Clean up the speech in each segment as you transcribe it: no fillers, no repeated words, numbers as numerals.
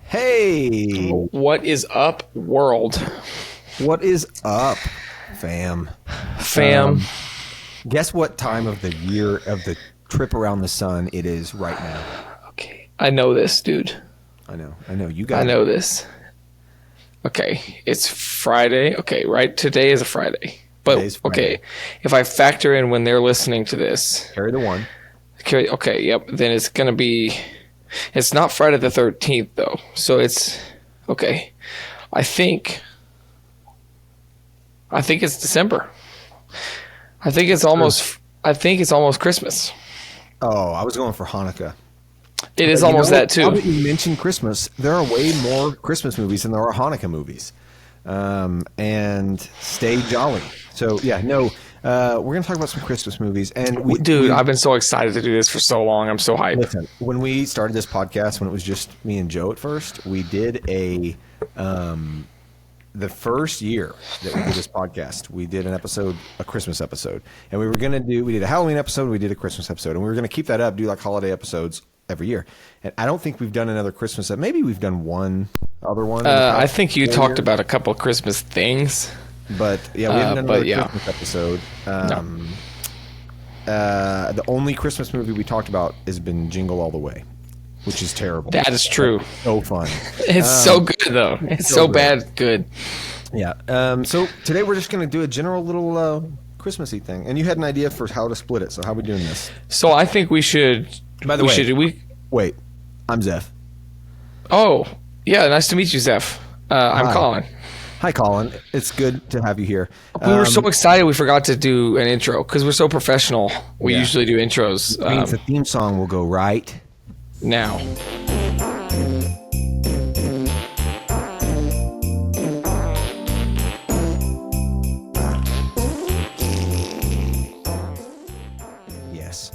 Hey, What is up, world? what is up, fam? Fam. Guess what time of the year of the trip around the sun it is right now? Okay. I know this, dude. I know. You I got know it. this. Okay. It's Friday. Okay, right? Today is a Friday. But, Today's Friday. okay, if I factor in when they're listening to this, Carry the one. okay, yep, then it's going to be, it's not Friday the 13th, though. So it's, okay. I think it's December. I think it's almost Christmas. Oh, I was going for Hanukkah. It is You almost know, that, too. Now that you mentioned Christmas, there are way more Christmas movies than there are Hanukkah movies. And stay jolly. So, yeah, no, we're going to talk about some Christmas movies. And I've been so excited to do this for so long. I'm so hyped. Listen, when we started this podcast, when it was just me and Joe at first, we did the first year that we did this podcast, we did a Christmas episode. And we did a Halloween episode, we did a Christmas episode. And we were going to keep that up, do like holiday episodes every year. And I don't think we've done another Christmas. Maybe we've done one other one. I think you talked about a couple of Christmas things. But yeah, we haven't done another yeah. Christmas episode. No. The only Christmas movie we talked about has been Jingle All the Way, which is terrible. That is true. So fun. It's so good, though. It's so bad good. Yeah. So today we're just going to do a general little Christmassy thing. And you had an idea for how to split it. So how are we doing this? So I think we should. By the way, wait. I'm Zeph. Oh, yeah. Nice to meet you, Zeph. I'm Hi. Colin. Hi, Colin. It's good to have you here. We were so excited we forgot to do an intro because we're so professional. We usually do intros It means the theme song will go right now. Yes.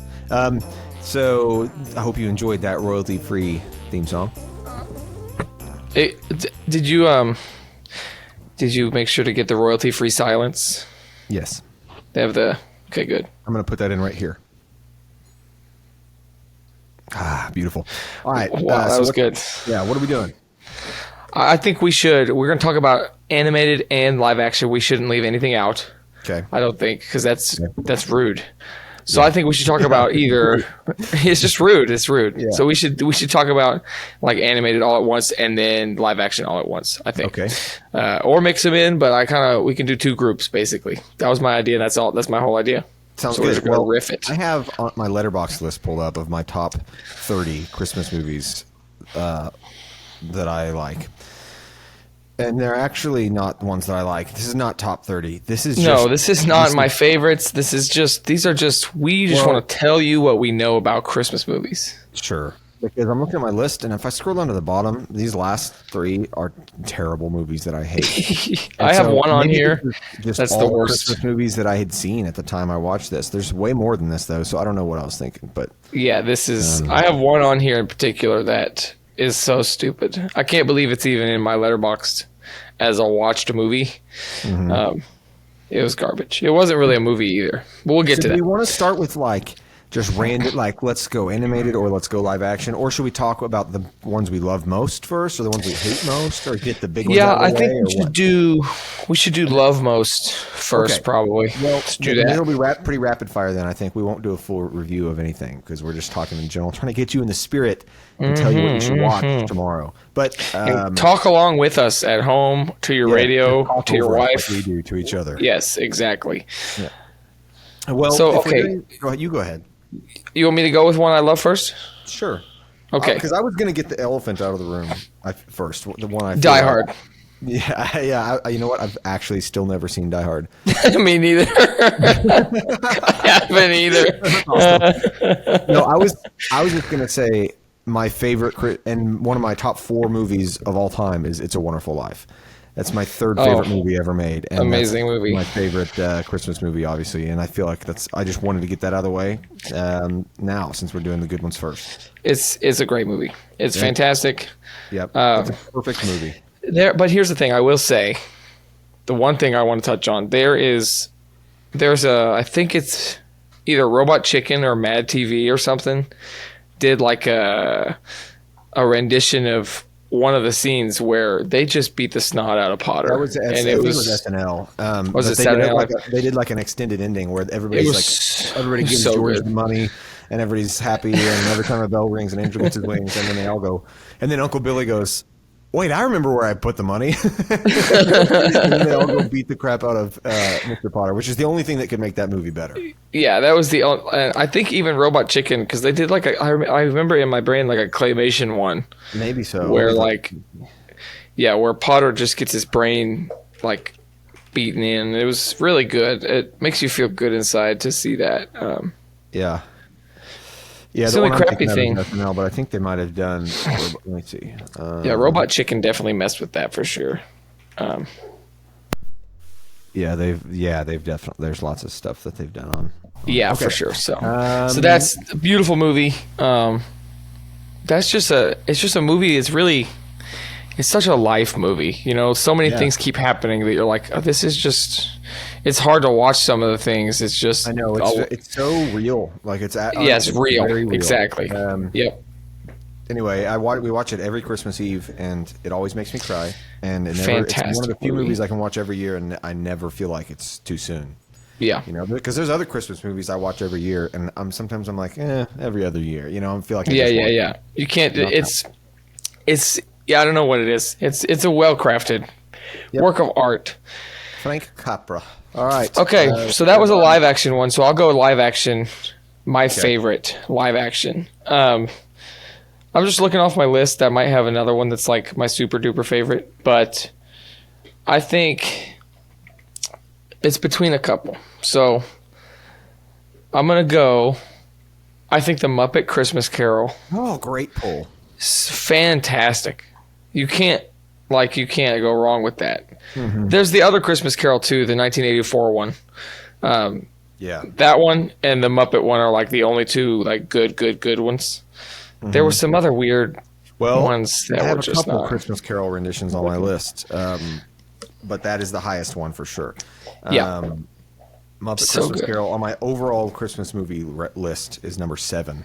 So I hope you enjoyed that royalty-free theme song. Did you make sure to get the royalty-free silence? Yes. They have the. Okay, good. I'm going to put that in right here. Ah, beautiful. All right. Wow, that was good. Yeah, what are we doing? I think we should. We're going to talk about animated and live action. We shouldn't leave anything out. Okay. I don't think, because that's rude. So I think we should talk about either. It's just rude. It's rude. Yeah. So we should talk about like animated all at once and then live action all at once. I think. Okay. Or mix them in, but we can do two groups basically. That was my idea. That's all. That's my whole idea. Sounds So good. we're just gonna riff it. I have on my Letterboxd list pulled up of my top 30 Christmas movies that I like. And they're actually not ones that I like. This is not top 30. This is This is not my favorites. These are just we just want to tell you what we know about Christmas movies. Sure. Because I'm looking at my list, and if I scroll down to the bottom, these last three are terrible movies that I hate. I have one on here. Just That's all the worst. Christmas movies that I had seen at the time I watched this. There's way more than this, though, so I don't know what I was thinking. But Yeah, this is. I have one on here in particular that is so stupid. I can't believe it's even in my Letterboxd as a watched movie. It was garbage. It wasn't really a movie either. But we'll get to do that. we want to start with just random, let's go animated or let's go live action, or should we talk about the ones we love most first, or the ones we hate most, or get the big ones? Yeah, out of I the think way, we should do love most first, Okay. probably. Well, Let's do then that. it'll be pretty rapid fire. Then I think we won't do a full review of anything because we're just talking in general, trying to get you in the spirit and tell you what you should watch tomorrow. But And talk along with us at home, to your radio, talk to your over it wife. like we do to each other. Yes, exactly. Well, So, if we're okay. doing- you go ahead. You want me to go with one I love first? Sure. Okay. Because I was going to get the elephant out of the room first. The one I Die Hard. Yeah, you know what? I've actually still never seen Die Hard. Me neither. I haven't either. No, I was just gonna say my favorite and one of my top 4 movies of all time is It's a Wonderful Life. That's my third favorite movie ever made. And Amazing that's movie. My favorite Christmas movie, obviously, and I feel like I just wanted to get that out of the way now since we're doing the good ones first. It's a great movie. It's fantastic. Yep, it's a perfect movie. But here's the thing. I will say, the one thing I want to touch on there's I think it's either Robot Chicken or Mad TV or something did like a rendition of one of the scenes where they just beat the snot out of Potter. That was, and it was SNL. Was it SNL? They did like an extended ending where everybody gives so George good. the money, and everybody's happy, and every time a bell rings, an angel gets his wings, and then they all go, and then Uncle Billy goes, "Wait, I remember where I put the money." And then they all go beat the crap out of Mr. Potter, which is the only thing that could make that movie better. Yeah, that was the. I think even Robot Chicken, because they did like I remember in my brain like a claymation one. Maybe so. Where where Potter just gets his brain like beaten in. It was really good. It makes you feel good inside to see that. Yeah. Yeah, it's the only crappy thing. SNL, but I think they might have done. Let me see. Robot Chicken definitely messed with that for sure. They've definitely. There's lots of stuff that they've done on. Yeah, okay. For sure. So that's a beautiful movie. It's just a movie. It's such a life movie. You know, so many things keep happening that you're like, oh, this is just. It's hard to watch some of the things. It's just. I know it's so real. Like it's real. Very real. Exactly. Yep. Anyway, we watch it every Christmas Eve, and it always makes me cry. And it's one of the few movies I can watch every year, and I never feel like it's too soon. Yeah, you know, because there's other Christmas movies I watch every year, and sometimes I'm like, every other year. You know, I feel like yeah. You can't. It's I don't know what it is. It's a well crafted work of art. Frank Capra. All right. Okay, so that was a live action one. So I'll go live action. My favorite live action. I'm just looking off my list. I might have another one that's like my super duper favorite, but I think it's between a couple. So I'm going to go, I think the Muppet Christmas Carol. Oh, great pull. Fantastic. You can't go wrong with that. Mm-hmm. There's the other Christmas Carol too, the 1984 one. That one and the Muppet one are like the only two like good ones. Mm-hmm. There were some other weird ones that were just I have a couple Christmas Carol renditions on my list, but that is the highest one for sure. Muppet Christmas Carol on my overall Christmas movie list is number 7,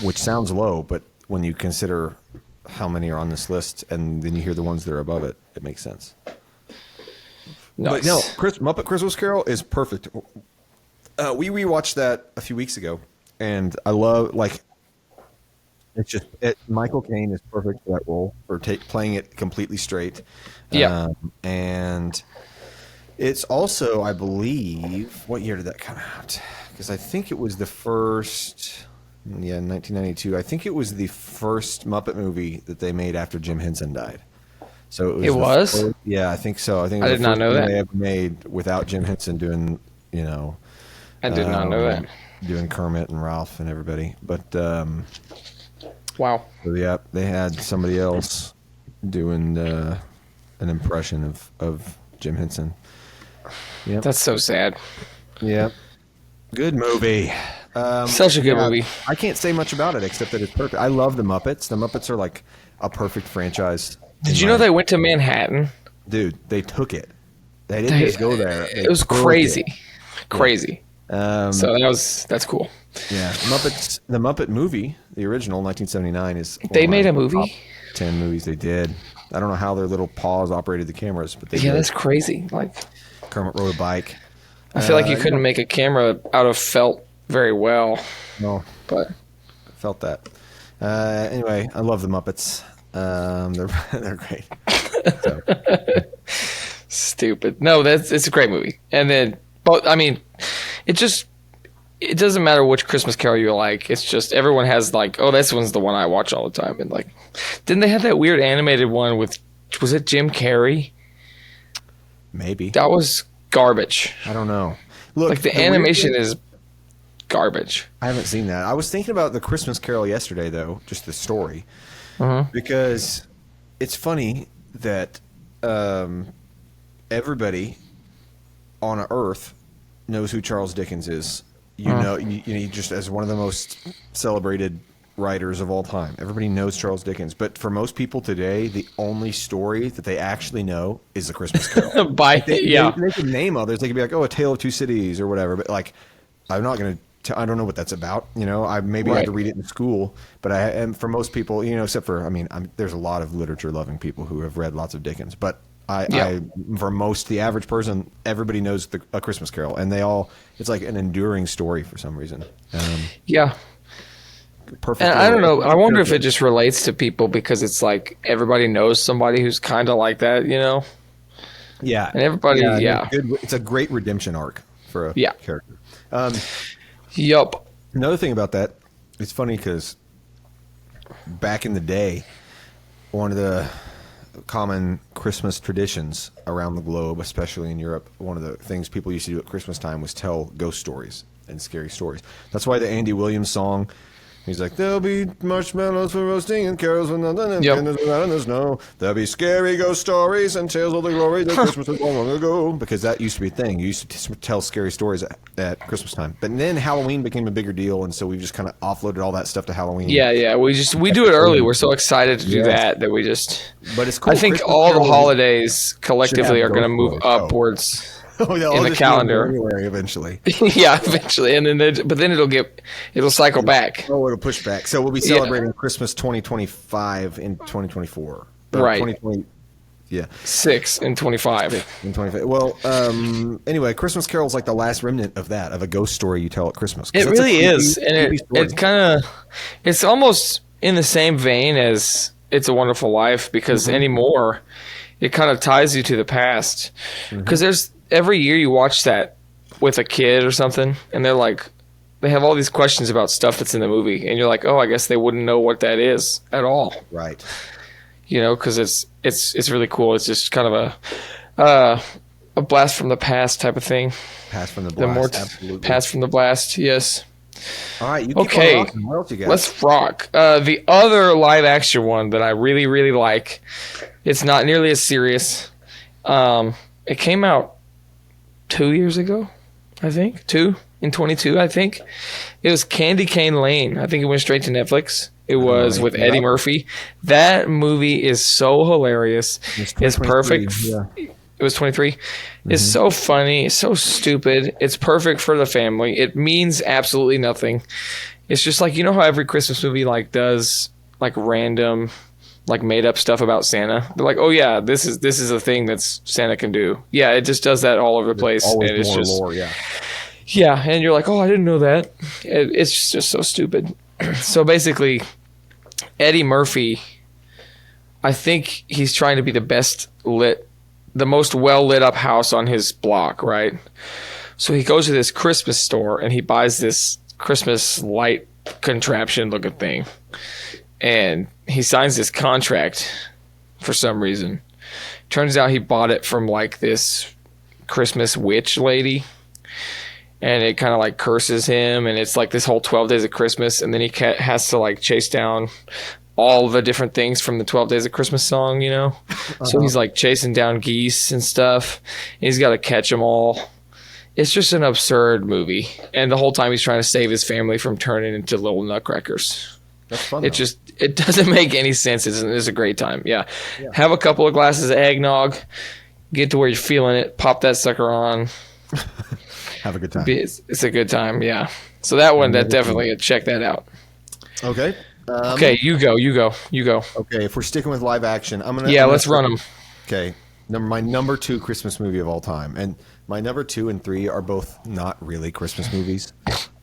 which sounds low, but when you consider how many are on this list and then you hear the ones that are above it, it makes sense. Nice. But no, Muppet Christmas Carol is perfect. We rewatched that a few weeks ago, and I love Michael Caine is perfect for that role for playing it completely straight. Yeah, and it's also, I believe, what year did that come out? Because I think it was the first. Yeah, 1992. I think it was the first Muppet movie that they made after Jim Henson died. So it was. First, yeah, I think so. I think it was I did not know that they ever made without Jim Henson doing, I did not know that. Doing Kermit and Ralph and everybody, but wow. So yeah, they had somebody else doing an impression of Jim Henson. Yeah, that's so sad. Yeah, good movie. Such a good movie. I can't say much about it except that it's perfect. I love the Muppets. The Muppets are like a perfect franchise. Did you know they went to Manhattan? Dude, they took it. They didn't just go there. It was crazy. Crazy. Yeah. So that's cool. Yeah. The Muppet movie, the original 1979 is they made a movie? 10 movies they did. I don't know how their little paws operated the cameras, but they did. That's crazy. Like Kermit rode a bike. I feel like you couldn't make a camera out of felt very well. No, but I felt that. Anyway, I love the Muppets. They're great. So. Stupid. No, it's a great movie. And then, but I mean, it doesn't matter which Christmas Carol you like. It's just everyone has like, oh, this one's the one I watch all the time. And like, didn't they have that weird animated one with? Was it Jim Carrey? Maybe that was garbage. I don't know. Look, like the animation is garbage. I haven't seen that. I was thinking about the Christmas Carol yesterday, though, just the story, because it's funny that everybody on Earth knows who Charles Dickens is. You just as one of the most celebrated writers of all time. Everybody knows Charles Dickens, but for most people today, the only story that they actually know is The Christmas Carol. They can name others. They could be like, "Oh, A Tale of Two Cities" or whatever. But like, I'm not going to I don't know what that's about. I maybe had to read it in school, but and for most people, except for, there's a lot of literature loving people who have read lots of Dickens, but for most, the average person, everybody knows A Christmas Carol, and it's like an enduring story for some reason. Perfect. And I don't know. I wonder if it just relates to people because it's like everybody knows somebody who's kind of like that, Yeah. And everybody, It's a great redemption arc for a character. Yup. Another thing about that, it's funny because back in the day, one of the common Christmas traditions around the globe, especially in Europe, one of the things people used to do at Christmas time was tell ghost stories and scary stories. That's why the Andy Williams song, he's like, there'll be marshmallows for roasting and carols for nothing and candles out in the snow. There'll be scary ghost stories and tales of the glory that Christmas was long ago. Because that used to be a thing. You used to tell scary stories at Christmas time. But then Halloween became a bigger deal, and so we just kind of offloaded all that stuff to Halloween. Yeah. We do it early. We're so excited to do that we just. But it's cool. I think Christmas all the holidays collectively are going to move upwards. In the calendar, January eventually. Eventually, and then it'll cycle back. It'll push back. So we'll be celebrating Christmas 2025 in 2024. Right. 2020. Yeah. 6 and 25. In 25. Well, anyway, Christmas Carol is like the last remnant of a ghost story you tell at Christmas. It really is, and it's almost in the same vein as It's a Wonderful Life because anymore, it kind of ties you to the past because every year you watch that with a kid or something, and they have all these questions about stuff that's in the movie, and you're like, oh, I guess they wouldn't know what that is at all. Right. Because it's really cool. It's just kind of a blast from the past type of thing. Blast from the blast, absolutely. Blast from the blast, yes. All right, you keep on rocking. What else you got? Let's rock. The other live action one that I really, really like, it's not nearly as serious. It came out 2 years ago, I think. In 22, I think. It was Candy Cane Lane. I think it went straight to Netflix. It was with Eddie Murphy. That movie is so hilarious. It's perfect. Yeah. It was 23. It's so funny. It's so stupid. It's perfect for the family. It means absolutely nothing. It's just like, how every Christmas movie does random made up stuff about Santa. They're like, oh yeah, this is a thing that Santa can do. Yeah, it just does that all over the place. Always and it's more just lore, yeah. Yeah, and you're like, oh, I didn't know that. It's just so stupid. So basically, Eddie Murphy, I think he's trying to be the most well lit up house on his block, right? So he goes to this Christmas store and he buys this Christmas light contraption looking thing. And he signs this contract for some reason. Turns out he bought it from this Christmas witch lady. And it kind of curses him. And it's this whole 12 Days of Christmas. And then he has to chase down all the different things from the 12 Days of Christmas song, So he's chasing down geese and stuff. And he's got to catch them all. It's just an absurd movie. And the whole time he's trying to save his family from turning into little nutcrackers. That's fun. It doesn't make any sense. It's a great time. Yeah. Have a couple of glasses of eggnog. Get to where you're feeling it. Pop that sucker on. Have a good time. It's a good time. Yeah. So that one, definitely check that out. Okay. Okay. You go. Okay. If we're sticking with live action, let's run them. Okay. My number 2 Christmas movie of all time, and my number 2 and 3 are both not really Christmas movies,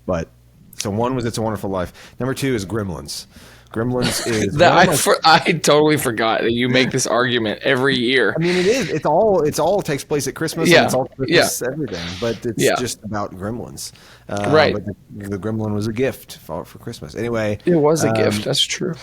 but. So one was It's a Wonderful Life. Number 2 is Gremlins. Gremlins is I totally forgot that you make this argument every year. I mean, it is. It's all takes place at Christmas. Yeah. And it's all Christmas everything, but it's just about gremlins. Right. But the gremlin was a gift for Christmas. Anyway, it was a gift. That's true.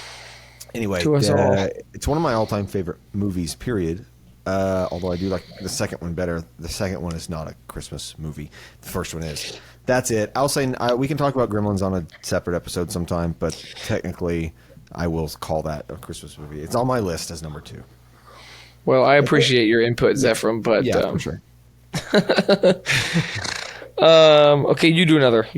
Anyway, to us all. It's one of my all-time favorite movies. Period. Although I do like the second one better. The second one is not a Christmas movie. The first one is. That's it. I'll say we can talk about Gremlins on a separate episode sometime, but technically I will call that a Christmas movie. It's on my list as number 2. Well, I appreciate your input, Zephram, but yeah, for sure. Okay, you do another.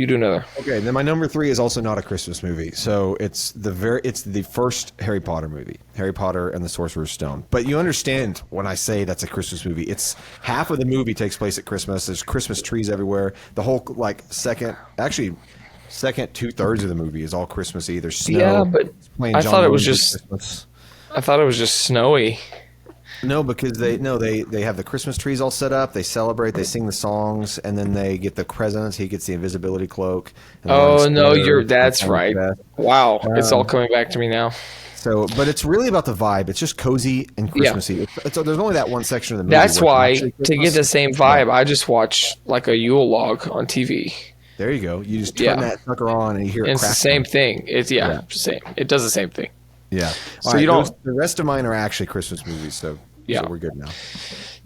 Okay, then my number 3 is also not a Christmas movie. So it's the first Harry Potter movie, Harry Potter and the Sorcerer's Stone. But you understand when I say that's a Christmas movie. It's half of the movie takes place at Christmas. There's Christmas trees everywhere. The whole second, actually second 2/3 of the movie is all Christmassy. There's snow. Yeah, but playing I John thought it was Lennon just. Christmas. I thought it was just snowy. No, because they have the Christmas trees all set up. They celebrate. They sing the songs, and then they get the presents. He gets the invisibility cloak. Oh no, that's right. Wow, it's all coming back to me now. So, but it's really about the vibe. It's just cozy and Christmassy. There's only that one section of the movie. That's why to get the same vibe, I just watch like a Yule log on TV. There you go. You just turn that sucker on and you hear it. It's the same thing. It's same. It does the same thing. Yeah. So you don't. The rest of mine are actually Christmas movies. So we're good now.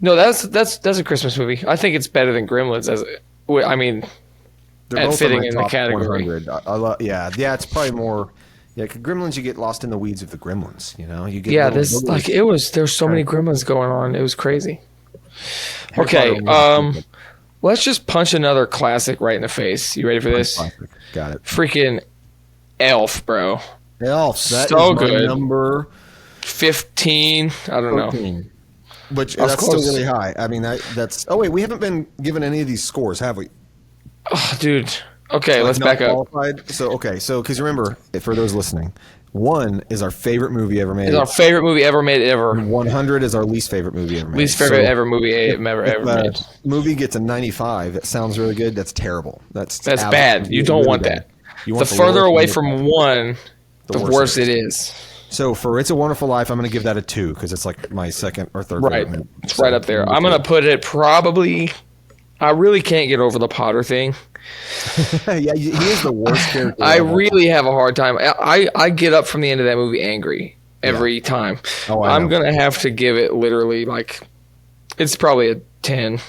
No, that's a Christmas movie. I think it's better than Gremlins. They're both fitting in the category. It's probably more. Yeah, 'cause Gremlins, you get lost in the weeds of the Gremlins. You know, you get there's so many Gremlins going on. It was crazy. Okay, let's just punch another classic right in the face. You ready for this? Classic. Got it. Freaking Elf, bro. Elf. That so is my good. number 15. I don't 14. Know. Which that's still really high. I mean, that's. Oh wait, we haven't been given any of these scores, have we? Oh, dude. Okay, let's back up. So because remember, for those listening, 1 is our favorite movie ever made. It's our favorite movie ever made ever. 100 is our least favorite movie ever made. Least favorite movie ever made. Movie gets a 95. That sounds really good. That's terrible. That's bad. You don't want that. The further away from 1, the worse it is. So for It's a Wonderful Life, I'm going to give that a 2 because it's like my second or third. Right, it's right up there. I'm going to put it probably. I really can't get over the Potter thing. Yeah, he is the worst character. I really have a hard time. I get up from the end of that movie angry every time. Oh, I'm going to have to give it literally it's probably a 10.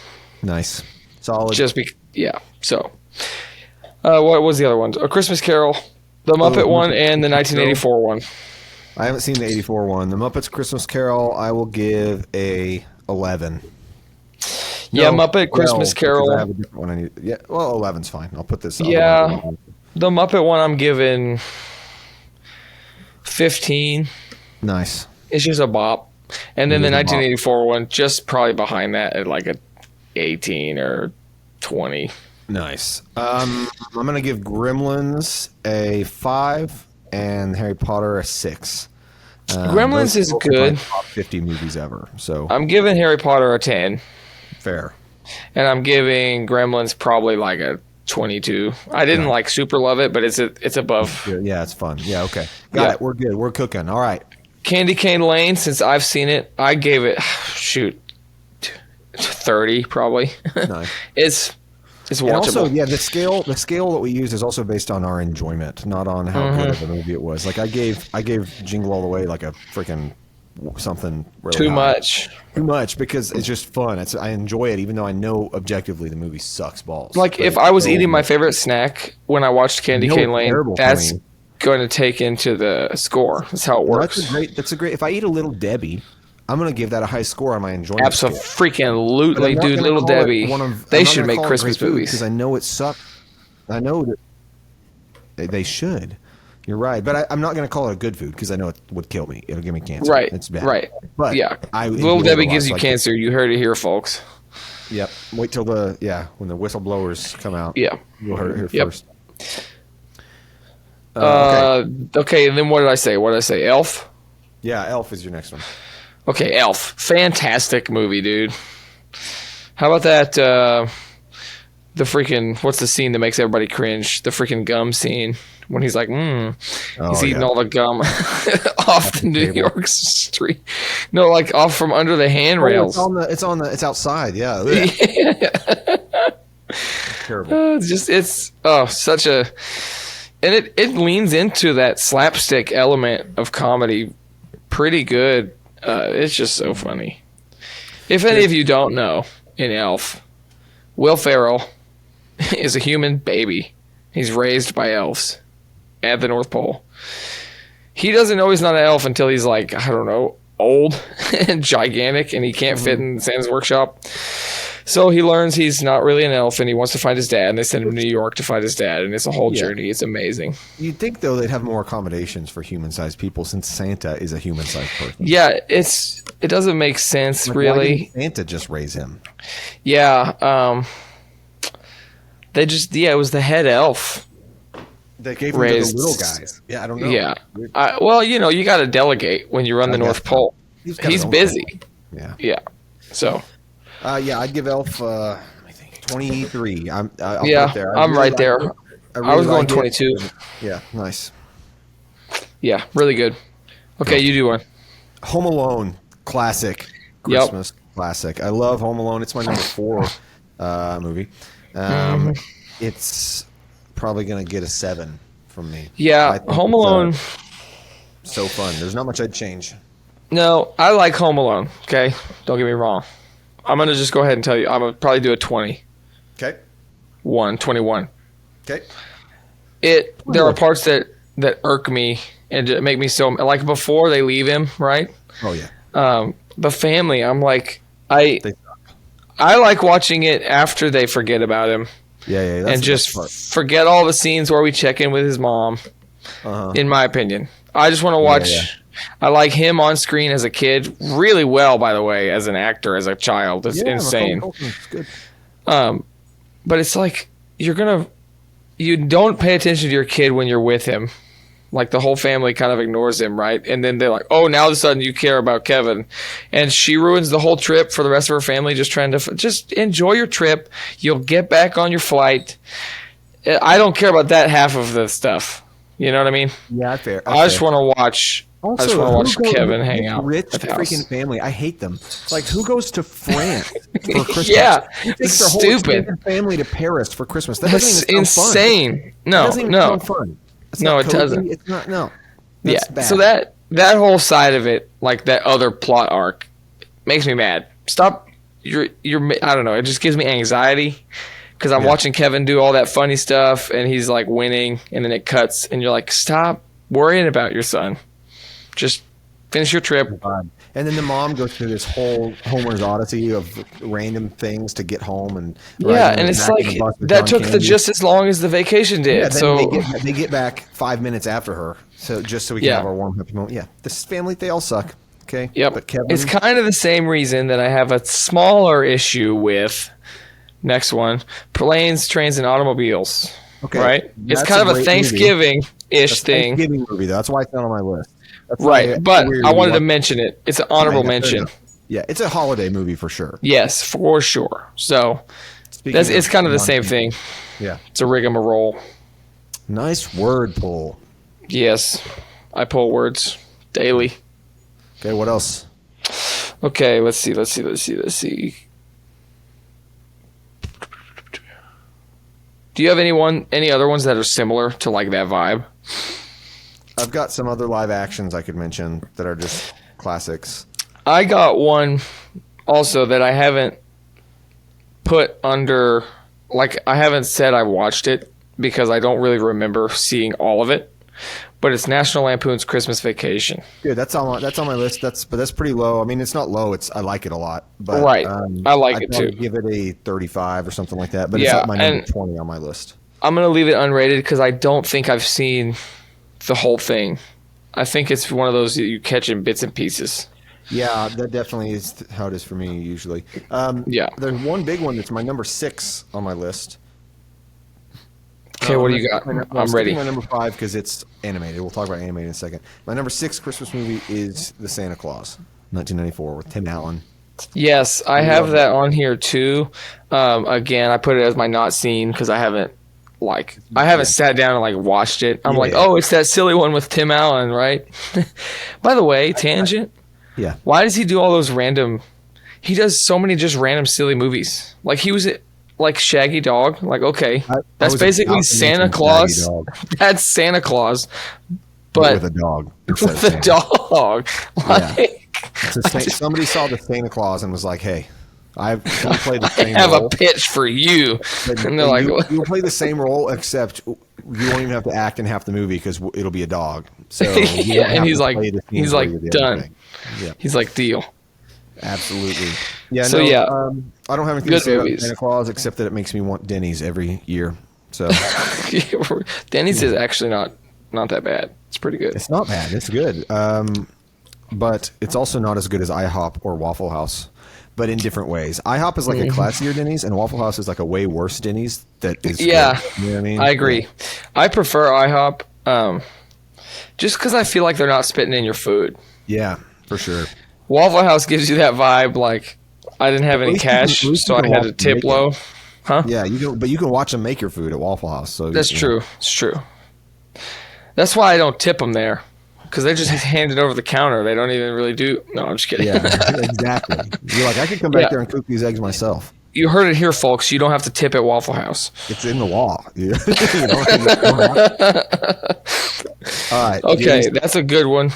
Nice. Solid. So, what was the other one? A Christmas Carol, the Muppet one, and the 1984 one. I haven't seen the 84 one. The Muppets Christmas Carol, I will give a 11. Muppet Christmas Carol. I have a different one I need. Yeah, well, 11's fine. I'll put this. Yeah, the Muppet one I'm giving 15. Nice. It's just a bop, and then the 1984 one just probably behind that at like a 18 or 20. Nice. I'm gonna give Gremlins a 5 and Harry Potter a 6. Gremlins is good. Top 50 movies ever. So I'm giving Harry Potter a 10. Fair. And I'm giving Gremlins probably like a 22. I didn't super love it, but it's above. Yeah, it's fun. Yeah, okay. Got it. We're good. We're cooking. All right. Candy Cane Lane, since I've seen it, I gave it 30 probably. Nice. It's watchable. And also, the scale that we use is also based on our enjoyment, not on how good of a movie it was. Like I gave Jingle All the Way like a freaking something really too high. Too much because it's just fun. I enjoy it even though I know objectively the movie sucks balls. Like if I was eating my favorite snack when I watched Candy Cane Lane, that's going to take into the score. That's how it works. That's a great. If I eat a Little Debbie, I'm going to give that a high score on my enjoyment. Absolutely, dude. Little Debbie. They should make Christmas movies because I know it sucks. I know that they should. You're right, but I'm not going to call it a good food because I know it would kill me. It'll give me cancer. Right, it's bad. Right, but yeah. Little Debbie gives you cancer. You heard it here, folks. Yep. Wait till when the whistleblowers come out. Yeah, you'll heard it here first. Okay, and then what did I say? Elf? Yeah, Elf is your next one. Okay, Elf. Fantastic movie, dude. How about that, the freaking, what's the scene that makes everybody cringe? The freaking gum scene. When he's like, he's eating all the gum off the New York street. No, like off from under the handrails. It's outside, yeah. Terrible. Such a... And it leans into that slapstick element of comedy pretty good. It's just so funny. If any of you don't know, in Elf, Will Ferrell is a human baby. He's raised by elves at the North Pole. He doesn't know he's not an elf until he's like, I don't know, old and gigantic and he can't fit in Santa's workshop. So he learns he's not really an elf and he wants to find his dad, and they send him to New York to find his dad, and it's a whole journey. It's amazing. You'd think, though, they'd have more accommodations for human-sized people since Santa is a human-sized person. Yeah, it doesn't make sense, really. Why didn't Santa just raise him? Yeah, it was the head elf. They gave him to the little guys. Yeah, I don't know. Yeah. Well, you got to delegate when you run the North Pole. He's busy. Yeah. Yeah. So. Yeah, I'd give Elf 23. I'll put Yeah, it there. I'm right there. I was going 22. Yeah, nice. Yeah, really good. Okay, you do one. Home Alone, classic. Christmas classic. I love Home Alone. It's my number 4 movie. It's probably going to get a 7 from me. Yeah, Home Alone. So fun. There's not much I'd change. No, I like Home Alone. Okay, don't get me wrong. I'm going to just go ahead and tell you. I'm going to probably do a 20. Okay. 21. Okay. There are parts that irk me and make me so, like before they leave him, right? Oh yeah. The family, I'm like, I like watching it after they forget about him. Yeah. And just forget all the scenes where we check in with his mom. In my opinion, I just want to watch. Yeah. I like him on screen as a kid really well, by the way, as an actor, as a child. It's insane. It's good. But it's like you don't pay attention to your kid when you're with him. Like the whole family kind of ignores him, right? And then they're like, oh, now all of a sudden you care about Kevin. And she ruins the whole trip for the rest of her family just trying to just enjoy your trip. You'll get back on your flight. I don't care about that half of the stuff. You know what I mean? Yeah, fair. I just want to watch. Also, I just want to watch Kevin hang out. Rich freaking family. I hate them. Like, who goes to France for Christmas? Yeah, takes their whole extended family to Paris for Christmas. That That's doesn't even sound insane. Fun. No, that doesn't even sound fun. It's no, not it cozy. doesn't. It's not. No. That's bad. So that whole side of it, like that other plot arc, makes me mad. Stop. You're. I don't know. It just gives me anxiety. Because I'm watching Kevin do all that funny stuff, and he's like winning, and then it cuts, and you're like, stop worrying about your son. Just finish your trip. And then the mom goes through this whole Homer's Odyssey of random things to get home, and and it's like that took just as long as the vacation did. Yeah, so they get back 5 minutes after her, so just so we can have our warm happy moment. Yeah, this family, they all suck. Okay. Yep. But Kevin, it's kind of the same reason that I have a smaller issue with. Next one, planes, trains, and automobiles. Okay, right? It's kind of a Thanksgiving-ish thing. Thanksgiving movie, though. That's why it's not on my list. Right, but I wanted to mention it. It's an honorable mention. Yeah, it's a holiday movie for sure. Yes, for sure. So it's kind of the same thing. Yeah, it's a rigmarole. Nice word pull. Yes, I pull words daily. Okay, what else? Okay, let's see. Do you have any other ones that are similar to like that vibe? I've got some other live actions I could mention that are just classics. I got one also that I haven't put under, like I haven't said I watched it because I don't really remember seeing all of it. But it's National Lampoon's Christmas Vacation. Good, that's on my list. That's pretty low. I mean, it's not low. I like it a lot. But, right, I like it too. Give it a 35 or something like that. But it's at my number 20 on my list. I'm gonna leave it unrated because I don't think I've seen the whole thing. I think it's one of those that you catch in bits and pieces. Yeah, that definitely is how it is for me usually. There's one big one that's my number 6 on my list. Okay, what do you got? I'm ready. My number 5 because it's animated. We'll talk about animated in a second. My number 6 Christmas movie is The Santa Claus, 1994, with Tim Allen. Yes, I have that on here too. Again, I put it as my not seen because I haven't sat down and like watched it. I'm oh, it's that silly one with Tim Allen, right? By the way, tangent. Yeah. Why does he do all those random? He does so many just random silly movies. Like he was like Shaggy Dog. Like okay, that's basically Santa Claus. That's Santa Claus, but with a dog. With a dog. Like, somebody saw the Santa Claus and was like, "Hey, I play the same have role. A pitch for you." And they're like, "You play the same role, except you won't even have to act in half the movie because it'll be a dog." So and he's like done. Yeah. He's like deal. Absolutely. Yeah. So I don't have anything to say about Santa Claus except that it makes me want Denny's every year. So Denny's is actually not that bad. It's pretty good. It's not bad. It's good. but it's also not as good as IHOP or Waffle House, but in different ways. IHOP is like a classier Denny's, and Waffle House is like a way worse Denny's that is Yeah, good. You know what I mean? I agree. I prefer IHOP just because I feel like they're not spitting in your food. Yeah, for sure. Waffle House gives you that vibe like I didn't have any cash, so I had to tip low. Huh? Yeah, you can watch them make your food at Waffle House. So That's true. It's true. That's why I don't tip them there, because they just hand it over the counter. They don't even really do. No, I'm just kidding. Yeah, exactly. You're like, I could come back there and cook these eggs myself. You heard it here, folks. You don't have to tip at Waffle House. It's in the law. All right. Okay, that's a good one.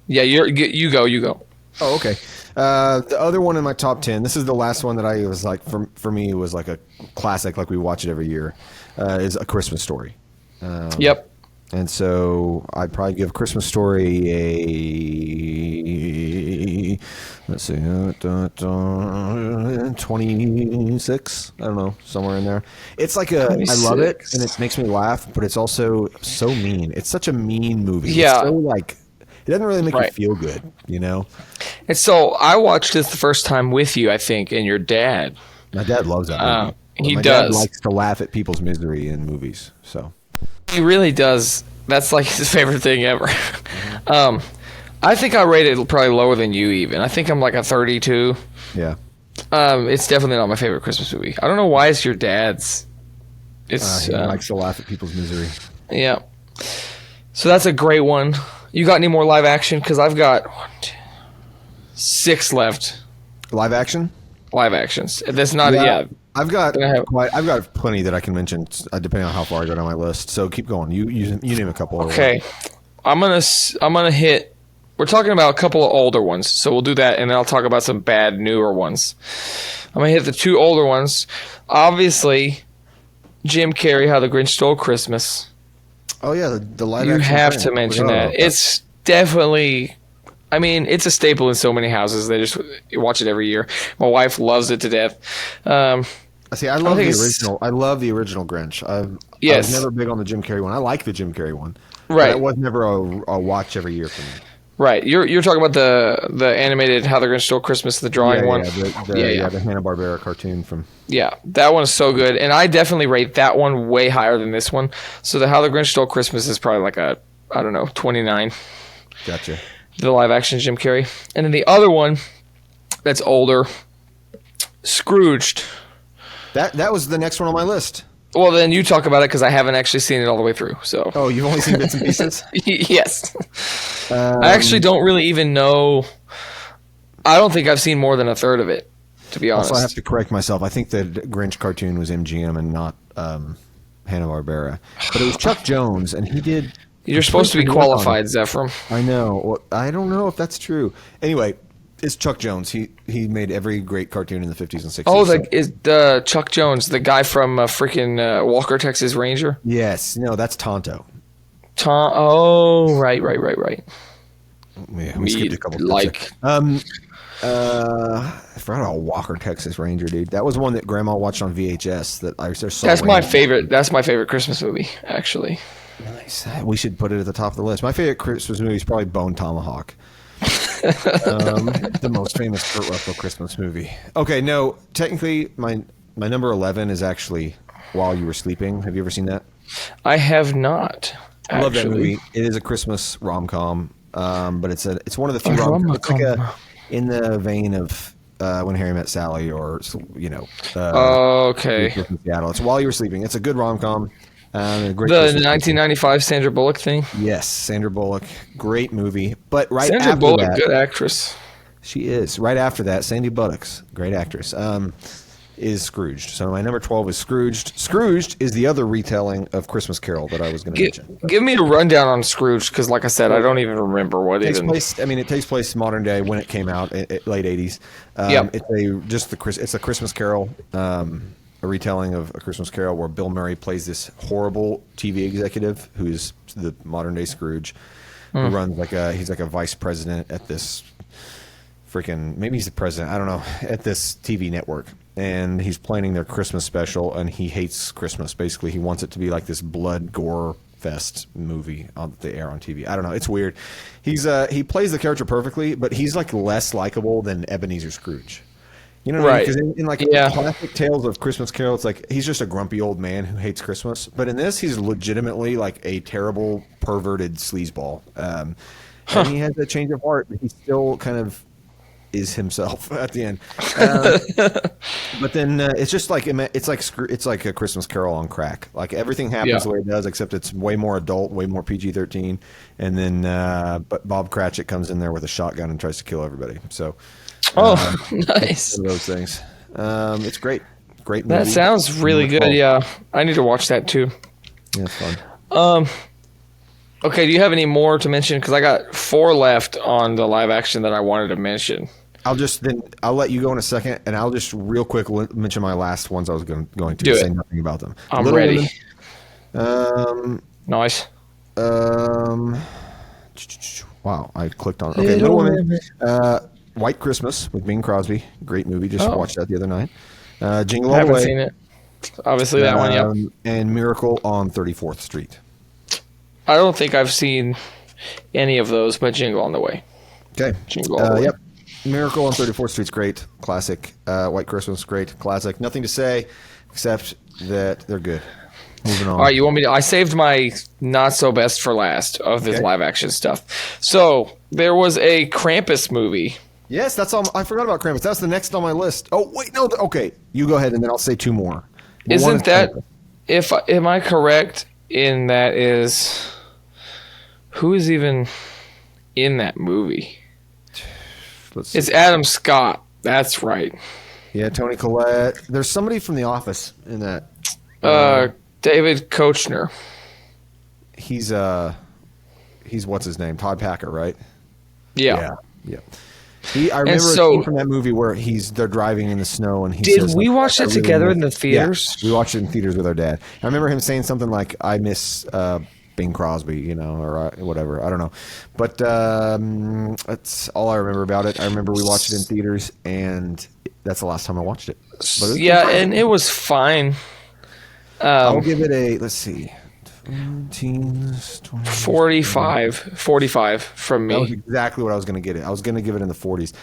Yeah, you go. Oh, okay. The other one in my top 10, this is the last one that I was like, for me, it was like a classic, like we watch it every year, is A Christmas Story. Yep. And so I'd probably give Christmas Story a, let's see, 26. I don't know, somewhere in there. It's like I love it, and it makes me laugh, but it's also so mean. It's such a mean movie. Yeah. It's so like, it doesn't really make you feel good, you know? And so I watched this the first time with you, I think, and your dad. My dad loves that movie. He dad likes to laugh at people's misery in movies, so. He really does. That's like his favorite thing ever. I think I rated it probably lower than you even. I think I'm like a 32. Yeah. It's definitely not my favorite Christmas movie. I don't know why it's your dad's. He likes to laugh at people's misery. Yeah. So that's a great one. You got any more live action? Because I've got 6 left. Live action? Live actions. That's not I've got plenty that I can mention depending on how far I go down my list. So keep going. You name a couple. Okay, I'm gonna hit. We're talking about a couple of older ones, so we'll do that, and then I'll talk about some bad newer ones. I'm gonna hit the 2 older ones. Obviously, Jim Carrey, How the Grinch Stole Christmas. Oh yeah, the live. You action have thing. to mention that. It's definitely. I mean, it's a staple in so many houses. They just watch it every year. My wife loves it to death. See, I love the original. I love the original Grinch. I was never big on the Jim Carrey one. I like the Jim Carrey one. Right. But it was never a watch every year for me. Right. You're talking about the animated How the Grinch Stole Christmas, the drawing one. The Hanna-Barbera cartoon from. Yeah, that one is so good, and I definitely rate that one way higher than this one. So the How the Grinch Stole Christmas is probably like a 29. Gotcha. The live action Jim Carrey. And then the other one that's older, Scrooged. That was the next one on my list. Well, then you talk about it because I haven't actually seen it all the way through. So. Oh, you've only seen bits and pieces? Yes. I actually don't really even know. I don't think I've seen more than a third of it, to be honest. Also, I have to correct myself. I think the Grinch cartoon was MGM and not Hanna-Barbera. But it was Chuck Jones, and he did... You're supposed to be qualified, Zephram. I know. Well, I don't know if that's true. Anyway, it's Chuck Jones. He made every great cartoon in the 50s and 60s. Oh, is the Chuck Jones, the guy from freaking Walker, Texas Ranger? Yes. No, that's Tonto. Oh, right. Yeah, we skipped a couple. I forgot about Walker, Texas Ranger, dude. That was one that Grandma watched on VHS. That I saw. That's my favorite. That's my favorite Christmas movie, actually. Nice. We should put it at the top of the list. My favorite Christmas movie is probably Bone Tomahawk. The most famous Kurt Russell Christmas movie. Okay, no, technically my number 11 is actually While You Were Sleeping. Have you ever seen that? I have not. I love that movie. It is a Christmas rom-com, but it's one of the few rom-coms. It's like in the vein of When Harry Met Sally, or okay. Seattle. It's While You Were Sleeping. It's a good rom-com. The 1995 Sandra Bullock thing. Yes, Sandra Bullock, great movie. But Sandra after Bullock, that, good actress. She is. Right after that, Sandy Buttocks, great actress, is Scrooged. So my number 12 is Scrooged. Scrooged is the other retelling of Christmas Carol that I was going to mention. Give me a rundown on Scrooge, because like I said, I don't even remember what it is. It takes place modern day when it came out, late 80s. It's a Christmas Carol. A retelling of A Christmas Carol where Bill Murray plays this horrible TV executive who's the modern day Scrooge, who runs he's like a vice president at this maybe he's the president, I don't know, at this TV network, and he's planning their Christmas special, and he hates Christmas. Basically, he wants it to be like this blood gore fest movie that they air on TV. I don't know. It's weird. He plays the character perfectly, but he's like less likable than Ebenezer Scrooge. You know what I mean? Because in like classic tales of Christmas Carol, it's like he's just a grumpy old man who hates Christmas. But in this, he's legitimately like a terrible, perverted sleazeball. And he has a change of heart, but he still kind of is himself at the end. But then it's just like it's like a Christmas Carol on crack. Like everything happens the way it does, except it's way more adult, way more PG-13. And then but Bob Cratchit comes in there with a shotgun and tries to kill everybody. So. Nice. One of those things. It's great. Great movie. That sounds really good. Yeah. I need to watch that too. Yeah, it's fun. Okay, do you have any more to mention? Because I got 4 left on the live action that I wanted to mention. I'll let you go in a second, and I'll just real quick mention my last ones I was going to say nothing about them. I'm ready. Nice. Wow, I clicked on it. Okay, Little Women. White Christmas with Bing Crosby. Great movie. Just watched that the other night. Jingle All the Way. I haven't seen it. Obviously that one, yeah. And Miracle on 34th Street. I don't think I've seen any of those, but Jingle on the Way. Okay. Jingle All the Way. Yep. Miracle on 34th Street's great. Classic. White Christmas, great. Classic. Nothing to say except that they're good. Moving on. All right, you want me to... I saved my not so best for last of this live action stuff. So there was a Krampus movie. Yes, that's all. I forgot about Krampus. That's the next on my list. Oh, wait, no. Okay, you go ahead, and then I'll say 2 more. Isn't that... Am I correct in that is... Who is even in that movie? Let's see. It's Adam Scott. That's right. Yeah, Toni Collette. There's somebody from The Office in that. David Koechner. He's what's his name? Todd Packer, right? Yeah. I remember a scene from that movie where they're driving in the snow and he says... Did we watch it together in the theaters? Yeah, we watched it in theaters with our dad. I remember him saying something like, I miss Bing Crosby, or whatever. I don't know. But that's all I remember about it. I remember we watched it in theaters, and that's the last time I watched it. And it was fine. I'll give it a, let's see, 45 from me. That was exactly what I was going to get it. I was going to give it in the 40s.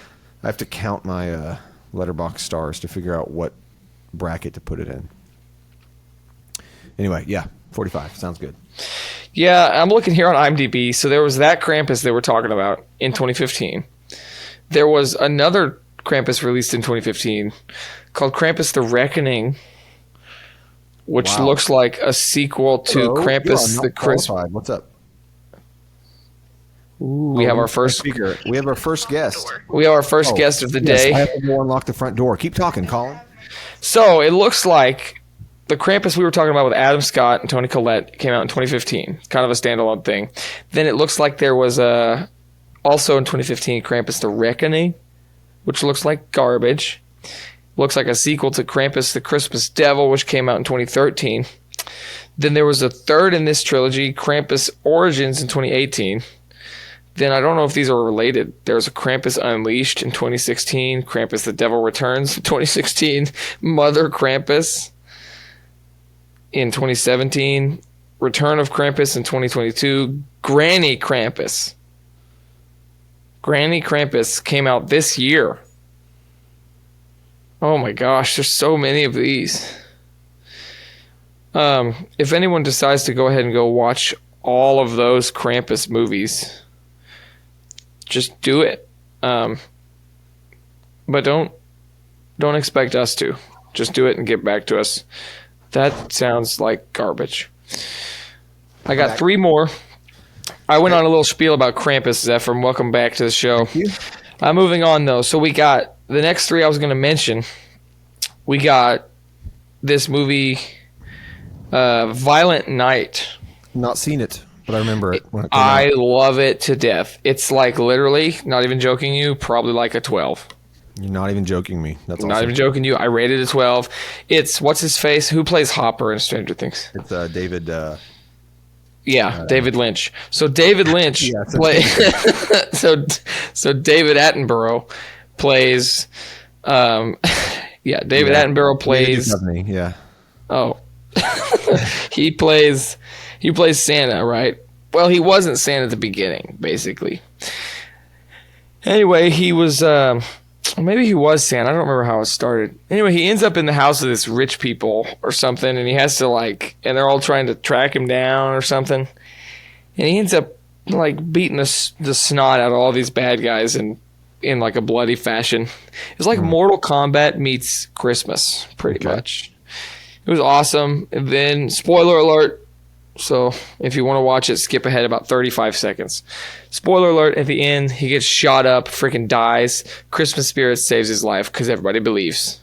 I have to count my letterbox stars to figure out what bracket to put it in. Anyway, 45. Sounds good. Yeah, I'm looking here on IMDb. So there was that Krampus they were talking about in 2015. There was another Krampus released in 2015 called Krampus the Reckoning, which looks like a sequel to Krampus the Christmas. What's up? Ooh, we have our first speaker. We have our first guest. We have our first guest of the day. I have to go unlock the front door. Keep talking, Colin. So it looks like the Krampus we were talking about with Adam Scott and Toni Collette came out in 2015. Kind of a standalone thing. Then it looks like there was also in 2015 Krampus the Reckoning, which looks like garbage. Looks like a sequel to Krampus the Christmas Devil, which came out in 2013. Then there was a third in this trilogy, Krampus Origins in 2018. Then I don't know if these are related. There's a Krampus Unleashed in 2016, Krampus the Devil Returns in 2016, Mother Krampus in 2017, Return of Krampus in 2022, Granny Krampus. Granny Krampus came out this year. Oh my gosh, there's so many of these. If anyone decides to go ahead and go watch all of those Krampus movies, just do it. But don't expect us to. Just do it and get back to us. That sounds like garbage. I got 3 more. I went on a little spiel about Krampus, Zephyr. Welcome back to the show. Thank you. Moving on, though. So we got the next 3 I was going to mention. We got this movie, Violent Night. Not seen it, but I remember it. When it came I out. love it to death. It's like literally, not even joking you, probably like a 12. You're not even joking me. That's awesome. Not even joking you. I rated it 12. It's, what's his face? Who plays Hopper in Stranger Things? It's David... David Lynch. So David Lynch so David Attenborough plays David Attenborough plays Duchovny, Oh. He plays He plays Santa, right? Well, he wasn't Santa at the beginning, basically. Anyway, he was, maybe he was Santa. I don't remember how it started. Anyway, he ends up in the house of this rich people or something, and he has to and they're all trying to track him down or something. And he ends up beating the snot out of all these bad guys in like a bloody fashion. It's like Mortal Kombat meets Christmas, pretty much. It was awesome. And then, spoiler alert. So if you want to watch it, skip ahead about 35 seconds. Spoiler alert, at the end, he gets shot up, freaking dies. Christmas spirit saves his life because everybody believes.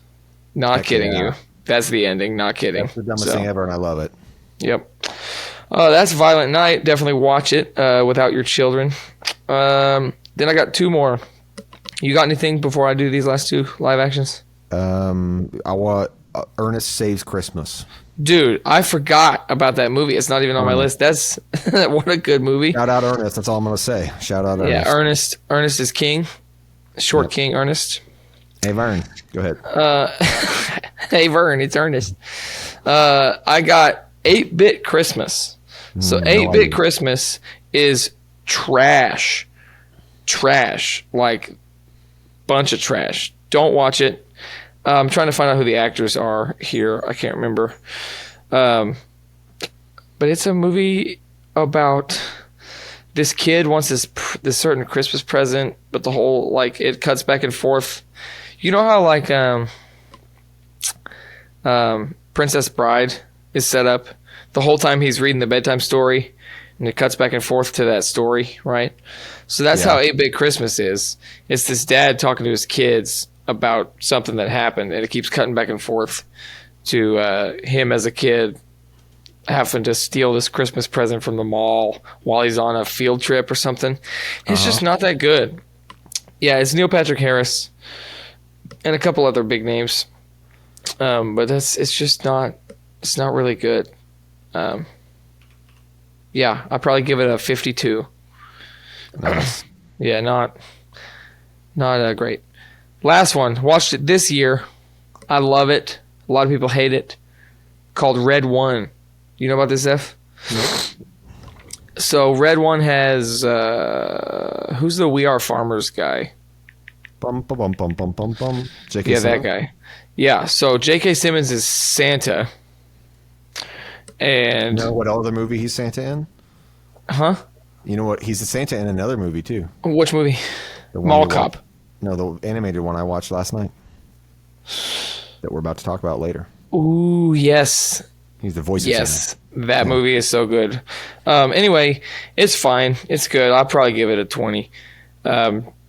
Not kidding you. That's the ending, not kidding. That's the dumbest thing ever, and I love it. Yep. That's Violent Night. Definitely watch it without your children. Then I got 2 more. You got anything before I do these last 2 live actions? I want Ernest Saves Christmas. Dude, I forgot about that movie. It's not even on my list. That's what a good movie. Shout out Ernest. That's all I'm going to say. Shout out Ernest. Yeah, Ernest. Ernest is king. Short King Ernest. Hey, Vern. Go ahead. Hey, Vern. It's Ernest. I got 8-Bit Christmas. So 8-Bit Christmas is trash. Trash. Like, bunch of trash. Don't watch it. I'm trying to find out who the actors are here. I can't remember. But it's a movie about this kid wants this certain Christmas present, but the whole, it cuts back and forth. You know how, Princess Bride is set up? The whole time he's reading the bedtime story, and it cuts back and forth to that story, right? So that's how 8-Bit Christmas is. It's this dad talking to his kids about something that happened, and it keeps cutting back and forth to him as a kid having to steal this Christmas present from the mall while he's on a field trip or something. It's just not that good. Yeah, it's Neil Patrick Harris and a couple other big names, but it's not really good. Yeah, I'd probably give it a 52. Nice. Yeah, not great. Last one. Watched it this year. I love it. A lot of people hate it. Called Red One. You know about this, F? Nope. So Red One has who's the We Are Farmers guy? Bum bum bum bum bum bum. J.K. Yeah, Simmons? that guy. Yeah. So J.K. Simmons is Santa. And you know what other movie he's Santa in? Huh? You know what? He's a Santa in another movie too. Which movie? Mall Cop. No, the animated one I watched last night that we're about to talk about later. Ooh, yes. He's the voice of Santa. That movie is so good. Anyway, it's fine. It's good. I'll probably give it a 20.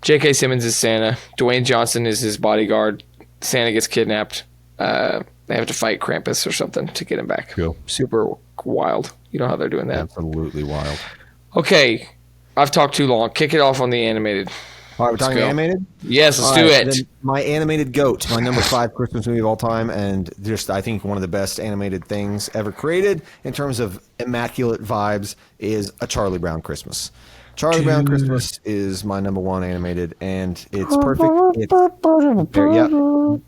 J.K. Simmons is Santa. Dwayne Johnson is his bodyguard. Santa gets kidnapped. They have to fight Krampus or something to get him back. Cool. Super wild. You know how they're doing that. Absolutely wild. Okay. I've talked too long. Kick it off on the animated. All right, we're talking animated? Yes, let's do it. My animated GOAT, my number 5 Christmas movie of all time, and just I think one of the best animated things ever created in terms of immaculate vibes is A Charlie Brown Christmas. Charlie Brown Christmas is my number 1 animated, and it's perfect.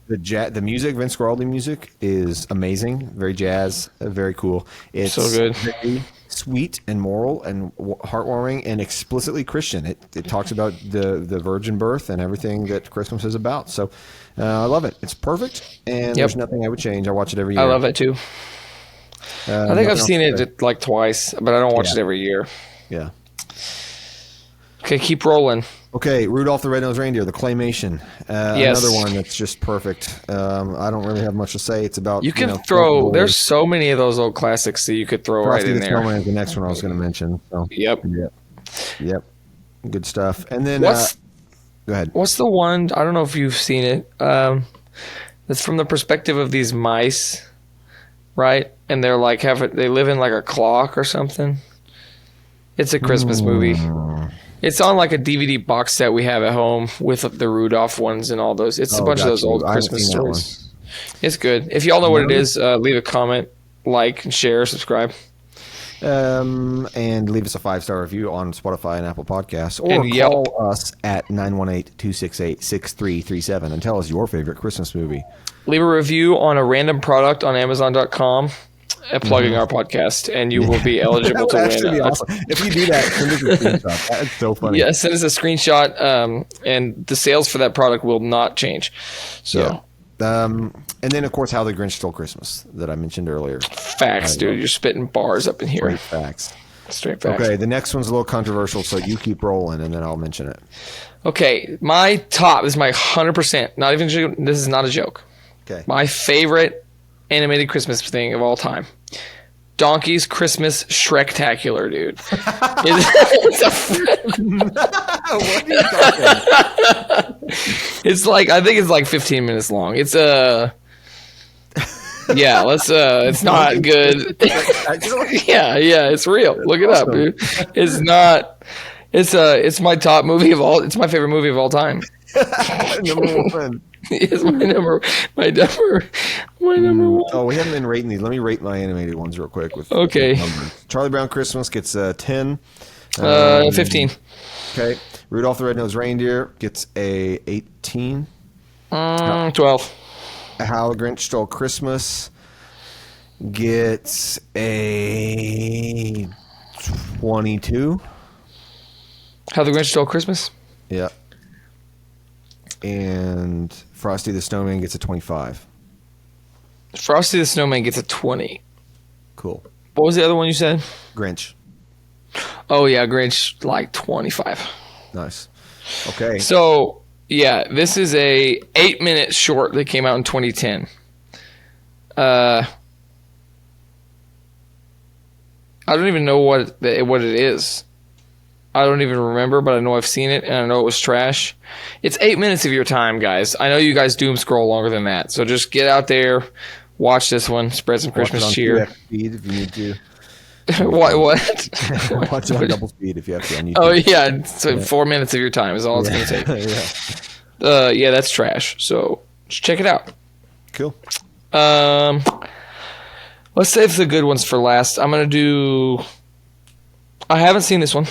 The music, Vince Guaraldi music, is amazing. Very jazz, very cool. It's so good. Very sweet and moral and heartwarming and explicitly Christian. It talks about the virgin birth and everything that Christmas is about. So I love it. It's perfect, and there's nothing I would change. I watch it every year. I love it too. I think I've seen it twice, but I don't watch it every year. Yeah. Okay, keep rolling. Okay, Rudolph the Red-Nosed Reindeer, the claymation. Another one that's just perfect. I don't really have much to say. It's about... You can throw... There's so many of those old classics that you could throw right in there. Snowman is the next one I was going to mention. So. Yep. Good stuff. And then... go ahead. What's the one... I don't know if you've seen it. It's from the perspective of these mice, right? And they're like... they live in like a clock or something. It's a Christmas movie. It's on like a DVD box set we have at home with the Rudolph ones and all those. It's a bunch of those old Christmas stories. It's good. If y'all know what it is, leave a comment, like, and share, subscribe. And leave us a 5-star review on Spotify and Apple Podcasts. Or call us at 918-268-6337 and tell us your favorite Christmas movie. Leave a review on a random product on Amazon.com. plugging our podcast, and you will be eligible to win. That would be awesome. If you do that, send us a screenshot. That's so funny. Yeah, send us a screenshot, and the sales for that product will not change. So, and then of course, How the Grinch Stole Christmas that I mentioned earlier. Facts, dude. You're spitting bars up in here. Straight facts. Straight facts. Okay, the next one's a little controversial, so you keep rolling, and then I'll mention it. Okay, my top is my 100%. Not even. This is not a joke. Okay. My favorite animated Christmas thing of all time. Donkey's Christmas Shrektacular, dude. It's like, I think it's like 15 minutes long. It's yeah, it's not good. yeah, it's real. Look it up, dude. It's not, it's my top movie of all, it's my favorite movie of all time. Number one. It's my number one. Oh, we haven't been rating these. Let me rate my animated ones real quick. With numbers. Charlie Brown Christmas gets a 10. 15. Okay. Rudolph the Red-Nosed Reindeer gets a 18. 12. How the Grinch Stole Christmas gets a 22. How the Grinch Stole Christmas? Yeah. And Frosty the Snowman gets a 25. Frosty the Snowman gets a 20. Cool. What was the other one you said? Grinch. Oh, yeah, Grinch, like 25. Nice. Okay. So, yeah, this is a 8-minute short that came out in 2010. I don't even know what it is. I don't even remember, but I know I've seen it, and I know it was trash. It's 8 minutes of your time, guys. I know you guys doom scroll longer than that, so just get out there, watch this one, spread some Christmas cheer. Speed if you need to. What? Watch it on double speed if you have to. On YouTube. Oh yeah, so 4 minutes of your time is all it's going to take. Yeah, that's trash. So just check it out. Cool. Let's save the good ones for last. I'm going to do. I haven't seen this one.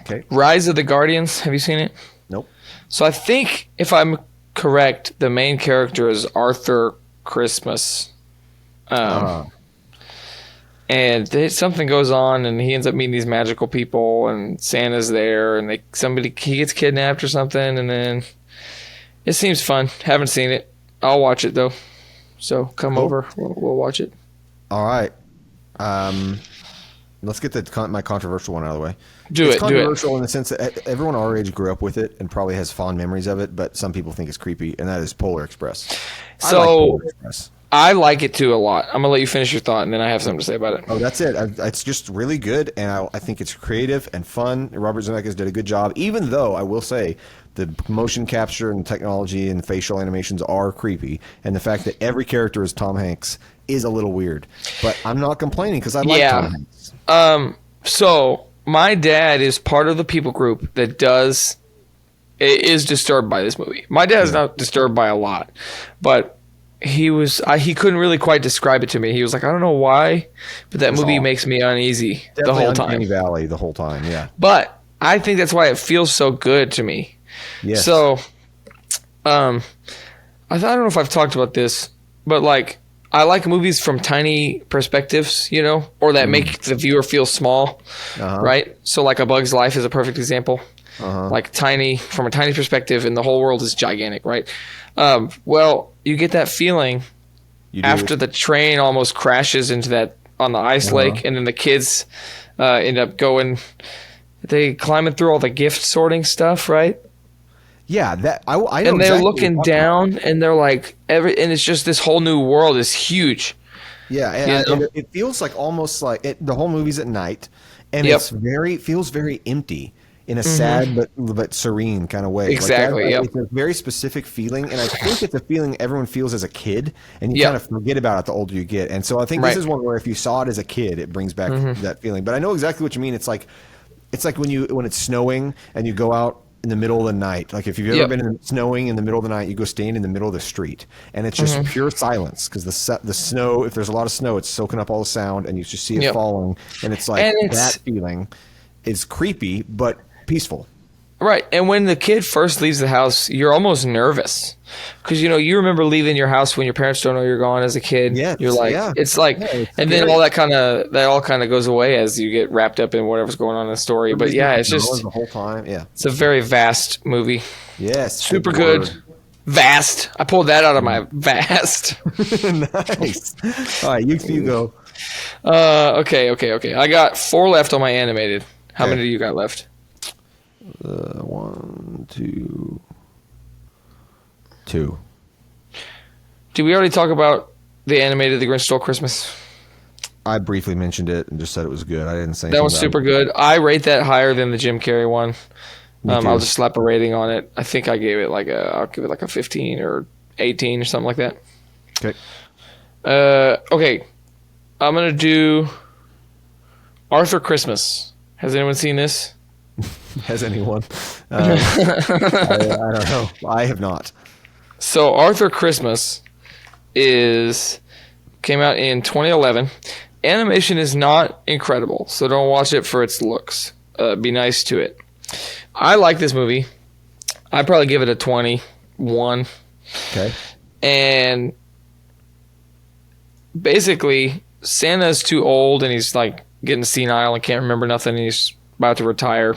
Okay. Rise of the Guardians. Have you seen it? Nope. So I think, if I'm correct, the main character is Arthur Christmas. And something goes on, and he ends up meeting these magical people, and Santa's there, and he gets kidnapped or something, and then it seems fun. Haven't seen it. I'll watch it though. So come over. We'll watch it. All right. Let's get my controversial one out of the way. It's controversial in the sense that everyone our age grew up with it and probably has fond memories of it, but some people think it's creepy, and that is Polar Express. I like it too a lot. I'm gonna let you finish your thought, and then I have something to say about it. Oh, that's it. It's just really good, and I think it's creative and fun. Robert Zemeckis did a good job, even though I will say the motion capture and technology and facial animations are creepy, and the fact that every character is Tom Hanks is a little weird. But I'm not complaining because I like Tom Hanks. So my dad is part of the people group that is disturbed by this movie. My dad is not disturbed by a lot, but he couldn't really quite describe it to me. He was like, I don't know why, but that movie makes me uneasy the whole time. Uncanny Valley the whole time, yeah. But I think that's why it feels so good to me. Yes. So, I don't know if I've talked about this, but like, I like movies from tiny perspectives, or that make the viewer feel small, right? So like A Bug's Life is a perfect example. Like from a tiny perspective, and the whole world is gigantic, right? Well, you get that feeling after the train almost crashes into on the ice lake, and then the kids end up climbing through all the gift sorting stuff, right? Yeah, I know. And they're looking down, and they're like, and it's just this whole new world is huge. Yeah, and it feels like almost like the whole movie's at night, and it feels very empty in a sad but serene kind of way. Exactly. It's a very specific feeling, and I think it's a feeling everyone feels as a kid, and you kind of forget about it the older you get. And so I think this is one where if you saw it as a kid, it brings back that feeling. But I know exactly what you mean. It's like when it's snowing and you go out in the middle of the night. Like if you've ever been snowing in the middle of the night, you go stand in the middle of the street, and it's just pure silence because the snow. If there's a lot of snow, it's soaking up all the sound, and you just see it falling, and it's like that feeling is creepy but peaceful. Right. And when the kid first leaves the house, you're almost nervous because, you remember leaving your house when your parents don't know you're gone as a kid. Yes, you're like, yeah. it's like, it's and scary. then that all kind of goes away as you get wrapped up in whatever's going on in the story. But yeah, it's just the whole time. Yeah. It's a very vast movie. Yes. Super good. Vast. I pulled that out of my vast. Nice. All right, you go. Okay. I got 4 left on my animated. How many do you got left? 1, 2, 2. Did we already talk about the animated The Grinch Stole Christmas? I briefly mentioned it and just said it was good. I didn't say that was super good. I rate that higher than the Jim Carrey one. I'll just slap a rating on it. I think I'll give it like a 15 or 18 or something like that. Okay. Okay. I'm gonna do Arthur Christmas. Has anyone seen this? Has anyone? I don't know. I have not. So Arthur Christmas came out in 2011. Animation is not incredible, so don't watch it for its looks. Be nice to it. I like this movie. I'd probably give it a 21. Okay. And basically, Santa's too old and he's like getting senile and can't remember nothing and he's about to retire.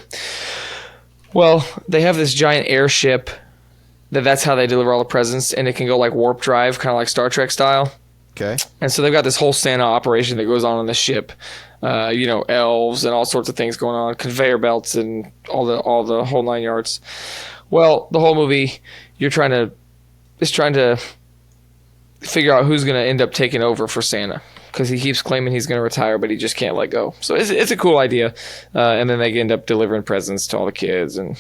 Well, they have this giant airship that's how they deliver all the presents, and it can go like warp drive, kind of like Star Trek style. Okay. And so they've got this whole Santa operation that goes on the ship. Elves and all sorts of things going on, conveyor belts and all the whole 9 yards. Well, the whole movie, it's trying to figure out who's going to end up taking over for Santa because he keeps claiming he's going to retire, but he just can't let go. So it's a cool idea. And then they end up delivering presents to all the kids, and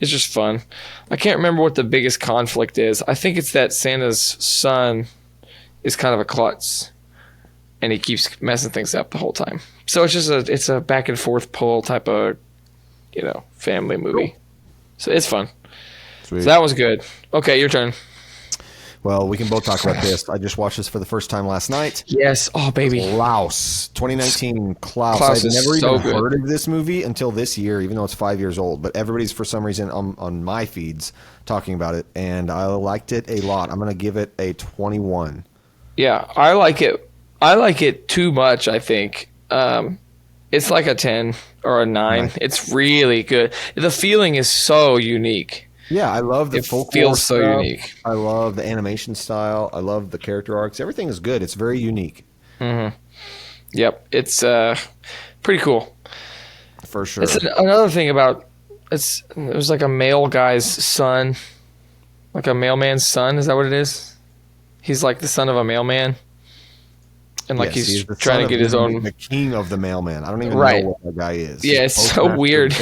it's just fun. I can't remember what the biggest conflict is. I think it's that Santa's son is kind of a klutz, and he keeps messing things up the whole time. So it's a back and forth pull type of, family movie. Cool. So it's fun. Sweet. So that was good. Okay, your turn. Well, we can both talk about this. I just watched this for the first time last night. Yes. Oh, baby. Klaus. 2019 Klaus. I've never even heard of this movie until this year, even though it's 5 years old. But everybody's, for some reason, on my feeds talking about it. And I liked it a lot. I'm going to give it a 21. Yeah, I like it. I like it too much, I think. It's like a 10 or a 9. Right. It's really good. The feeling is so unique. Yeah, I love the folklore. It feels so unique. I love the animation style. I love the character arcs. Everything is good. It's very unique. Mm-hmm. Yep, it's pretty cool. For sure. It's another thing about it was like a male guy's son, like a mailman's son. Is that what it is? He's like the son of a mailman. And like he's trying to get his own. The king of the mailman. I don't even know what the guy is. Yeah, it's so weird.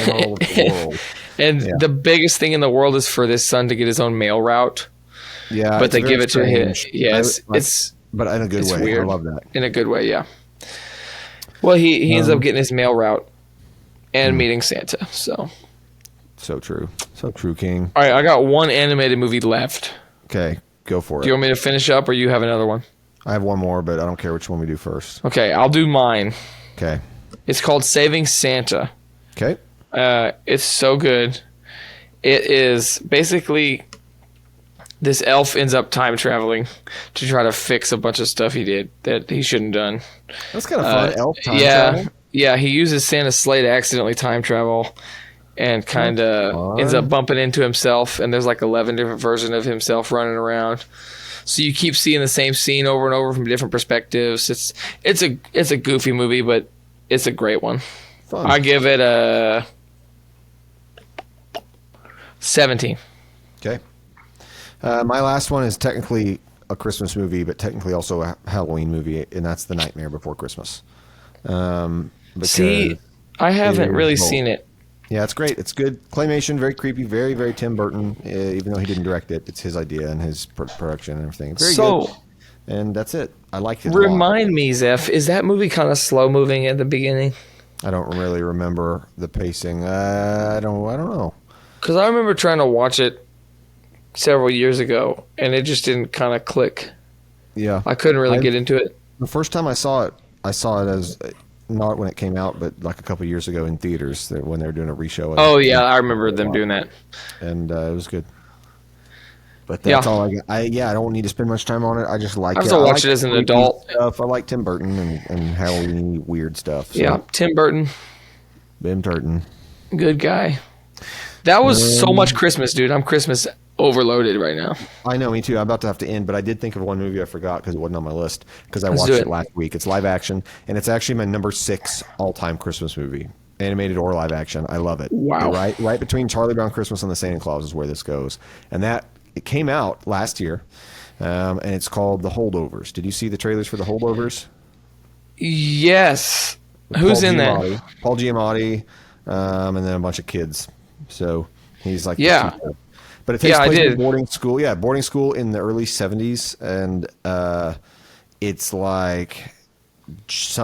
And the biggest thing in the world is for this son to get his own mail route. Yeah, but they give it to him. Yes, but in a good way. Weird. I love that. In a good way, yeah. Well, he ends up getting his mail route and meeting Santa. So true. So true, King. All right, I got one animated movie left. Okay, go for it. Do you want me to finish up, or you have another one? I have one more, but I don't care which one we do first. Okay, I'll do mine. Okay. It's called Saving Santa. Okay. It's so good. It is basically this elf ends up time traveling to try to fix a bunch of stuff he did that he shouldn't have done. That's kind of fun. Elf time travel? Yeah, he uses Santa's sleigh to accidentally time travel and kind of ends up bumping into himself, and there's like 11 different versions of himself running around. So you keep seeing the same scene over and over from different perspectives. It's a goofy movie, but it's a great one. Fun. I give it a 17. Okay. My last one is technically a Christmas movie, but technically also a Halloween movie, and that's The Nightmare Before Christmas. See, I haven't really seen it. Yeah, it's great. It's good. Claymation, very creepy, very, very Tim Burton, even though he didn't direct it. It's his idea and his production and everything. Very good. And that's it. I like it. Remind me, Zeph, is that movie kind of slow moving at the beginning? I don't really remember the pacing. I don't know. Because I remember trying to watch it several years ago, and it just didn't kind of click. Yeah. I couldn't really get into it. The first time I saw it as not when it came out, but like a couple years ago in theaters when they were doing a reshow of Oh it. yeah, I remember them doing that. And it was good. But that's all I got. I don't need to spend much time on it. I just like it. I also watched it as an adult. Stuff. I like Tim Burton and Halloween weird stuff. So. Yeah, Tim Burton. Tim Burton. Good guy. That was so much Christmas, dude. I'm Christmas overloaded right now. I know, me too. I'm about to have to end, but I did think of one movie I forgot because it wasn't on my list because I watched it last week. It's live action, and it's actually my number 6 all-time Christmas movie, animated or live action. I love it. Wow. Right between Charlie Brown Christmas and The Santa Claus is where this goes, and it came out last year, and it's called The Holdovers. Did you see the trailers for The Holdovers? Yes. Who's in there? Paul Giamatti, and then a bunch of kids. So he's like, but it takes place in boarding school. Yeah, boarding school in the early 70s, and it's like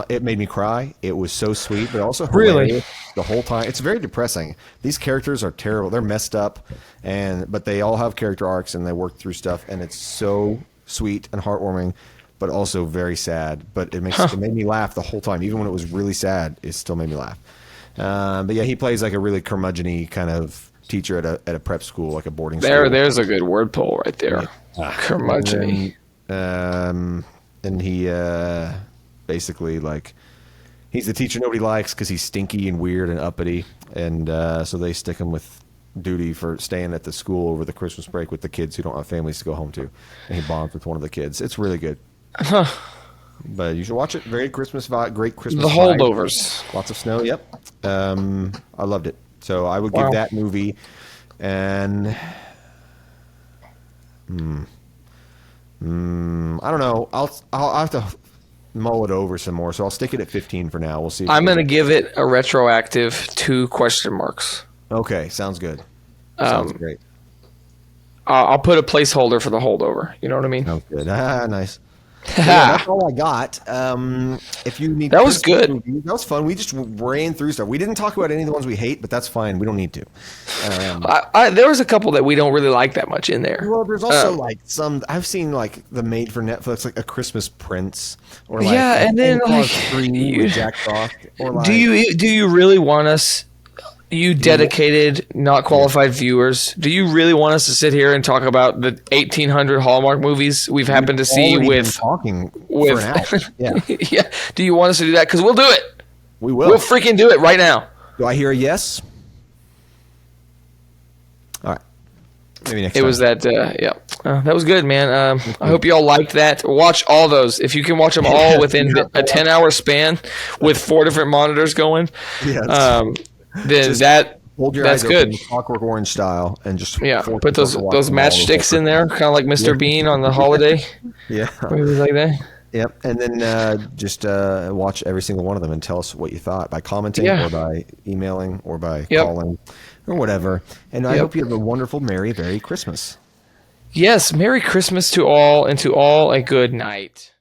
it made me cry. It was so sweet, but also hilarious the whole time. It's very depressing. These characters are terrible. They're messed up, but they all have character arcs and they work through stuff, and it's so sweet and heartwarming, but also very sad. But it made me laugh the whole time, even when it was really sad. It still made me laugh. But yeah, he plays like a really curmudgeon-y kind of teacher at a prep school, like a boarding school. There's a good word pull right there. Curmudgeon-y. And he basically like he's the teacher nobody likes because he's stinky and weird and uppity, and so they stick him with duty for staying at the school over the Christmas break with the kids who don't have families to go home to, and he bonds with one of the kids. It's really good. But you should watch it. Very Christmas vibe. Great Christmas. The Holdovers. Lots of snow. Yep. I loved it. So I would give that movie, and I don't know. I'll have to mull it over some more. So I'll stick it at 15 for now. We'll see. I'm gonna give it a retroactive 2 question marks. Okay, sounds good. Sounds great. I'll put a placeholder for The Holdover. You know what I mean? Sounds good. Nice. So yeah, that's all I got. If you need, that was good. Movies, that was fun. We just ran through stuff. We didn't talk about any of the ones we hate, but that's fine. We don't need to. There was a couple that we don't really like that much in there. Well, there's also like some I've seen like the made for Netflix, like A Christmas Prince, or like and then like 3 with Jack Frost. Or like, do you really want us? You dedicated, not qualified viewers, do you really want us to sit here and talk about the 1800 Hallmark movies we've happened to see with talking for an hour? Yeah. Yeah. Do you want us to do that? Because we'll do it. We will. We'll freaking do it right now. Do I hear a yes? All right. Maybe next time. It was that, that was good, man. I hope you all liked that. Watch all those. If you can watch them all within a 10-hour span with 4 different monitors going. Yes. Then hold your that's eyes good. Open, Clockwork Orange style, and just put those matchsticks in there, kind of like Mr. Bean on the holiday. Yeah, movies like that. Yep, and then just watch every single one of them and tell us what you thought by commenting or by emailing or by calling or whatever. And I hope you have a wonderful, merry Christmas. Yes, Merry Christmas to all, and to all a good night.